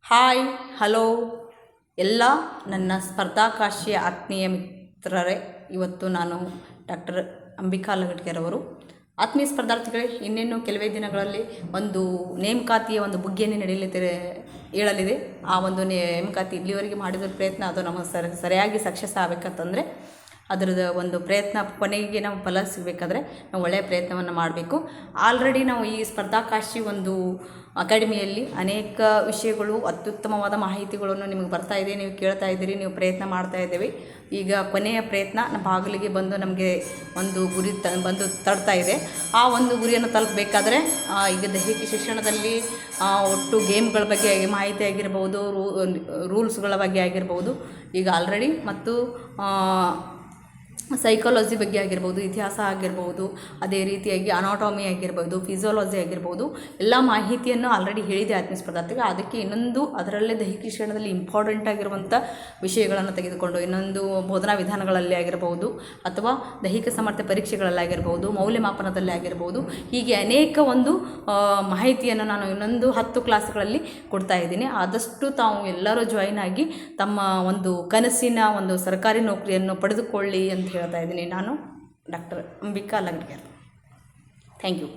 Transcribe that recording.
Hi hello ಎಲ್ಲ ನನ್ನ ಸ್ಪರ್ಧಾಕಾಶಿಯ ಆತ್ಮೀಯ ಮಿತ್ರರೇ, ಇವತ್ತು ನಾನು ಡಾಕ್ಟರ್ ಅಂಬಿಕಾ ಲಗಟ್ಗೆರವರು. ಆತ್ಮೀಯ ಸ್ಪರ್ಧಾರ್ಥಿಗಳೇ, ಇನ್ನೇನು ಕೆಲವೇ ದಿನಗಳಲ್ಲಿ ಒಂದು ನೇಮಕಾತಿಯ ಒಂದು ಬುಗ್ಗೆಯನ್ನು ಹೇಳಲಿದೆ. ಆ ಒಂದು ನೇಮಕಾತಿ ಇಲ್ಲಿವರೆಗೆ ಮಾಡಿದ ಪ್ರಯತ್ನ ಅದು ನಮ್ಮ ಸರಿಯಾಗಿ ಸಕ್ಸಸ್ ಆಗಬೇಕಂತಂದರೆ ಅದರದ ಒಂದು ಪ್ರಯತ್ನ ಕೊನೆಗೆ ನಾವು ಫಲ ಸಿಗಬೇಕಾದ್ರೆ ನಾವು ಒಳ್ಳೆಯ ಪ್ರಯತ್ನವನ್ನು ಮಾಡಬೇಕು. ಆಲ್ರೆಡಿ ನಾವು ಈ ಸ್ಪರ್ಧಾಕಾಶಿ ಒಂದು ಅಕಾಡೆಮಿಯಲ್ಲಿ ಅನೇಕ ವಿಷಯಗಳು, ಅತ್ಯುತ್ತಮವಾದ ಮಾಹಿತಿಗಳನ್ನು ನಿಮಗೆ ಬರ್ತಾ ಇದೆ, ನೀವು ಕೇಳ್ತಾ ಇದ್ದೀರಿ, ನೀವು ಪ್ರಯತ್ನ ಮಾಡ್ತಾ ಇದ್ದೀವಿ. ಈಗ ಕೊನೆಯ ಪ್ರಯತ್ನ ನಮ್ಮ ಬಾಗಿಲಿಗೆ ಬಂದು ನಮಗೆ ಒಂದು ಗುರಿ ಬಂದು ತಡ್ತಾ ಇದೆ. ಆ ಒಂದು ಗುರಿಯನ್ನು ತಲುಪಬೇಕಾದ್ರೆ ಈಗ ದೈಹಿಕ ಶಿಕ್ಷಣದಲ್ಲಿ ಒಟ್ಟು ಗೇಮ್ಗಳ ಬಗ್ಗೆ ಮಾಹಿತಿ ಆಗಿರ್ಬೋದು, ರೂಲ್ಸ್ಗಳ ಬಗ್ಗೆ ಆಗಿರ್ಬೋದು, ಈಗ ಆಲ್ರೆಡಿ ಮತ್ತು ಸೈಕಾಲಜಿ ಬಗ್ಗೆ ಆಗಿರ್ಬೋದು, ಇತಿಹಾಸ ಆಗಿರ್ಬೋದು, ಅದೇ ರೀತಿಯಾಗಿ ಅನಾಟಮಿ ಆಗಿರ್ಬೋದು, ಫಿಸಿಯಾಲಜಿ ಆಗಿರ್ಬೋದು, ಎಲ್ಲ ಮಾಹಿತಿಯನ್ನು ಆಲ್ರೆಡಿ ಹೇಳಿದೆ ಆತ್ಮೀಯ ಸ್ಪರ್ಧಾರ್ಥಿಗಳು. ಅದಕ್ಕೆ ಇನ್ನೊಂದು ಅದರಲ್ಲೇ ದೈಹಿಕ ಶಿಕ್ಷಣದಲ್ಲಿ ಇಂಪಾರ್ಟೆಂಟ್ ಆಗಿರುವಂಥ ವಿಷಯಗಳನ್ನು ತೆಗೆದುಕೊಂಡು ಇನ್ನೊಂದು ಬೋಧನಾ ವಿಧಾನಗಳಲ್ಲಿ ಆಗಿರ್ಬೋದು, ಅಥವಾ ದೈಹಿಕ ಸಾಮರ್ಥ್ಯ ಪರೀಕ್ಷೆಗಳಲ್ಲಿ ಆಗಿರ್ಬೋದು, ಮೌಲ್ಯಮಾಪನದಲ್ಲಿ ಆಗಿರ್ಬೋದು, ಹೀಗೆ ಅನೇಕ ಒಂದು ಮಾಹಿತಿಯನ್ನು ನಾನು ಇನ್ನೊಂದು 10 ಕ್ಲಾಸ್ಗಳಲ್ಲಿ ಕೊಡ್ತಾ ಇದ್ದೀನಿ. ಆದಷ್ಟು ತಾವು ಎಲ್ಲರೂ ಜಾಯಿನ್ ಆಗಿ ತಮ್ಮ ಒಂದು ಕನಸಿನ ಒಂದು ಸರ್ಕಾರಿ ನೌಕರಿಯನ್ನು ಪಡೆದುಕೊಳ್ಳಿ ಅಂತ ಹೇಳ್ತಾ ಇದ್ದೀನಿ. ನಾನು doctor Ambika Lagatgere. Thank you.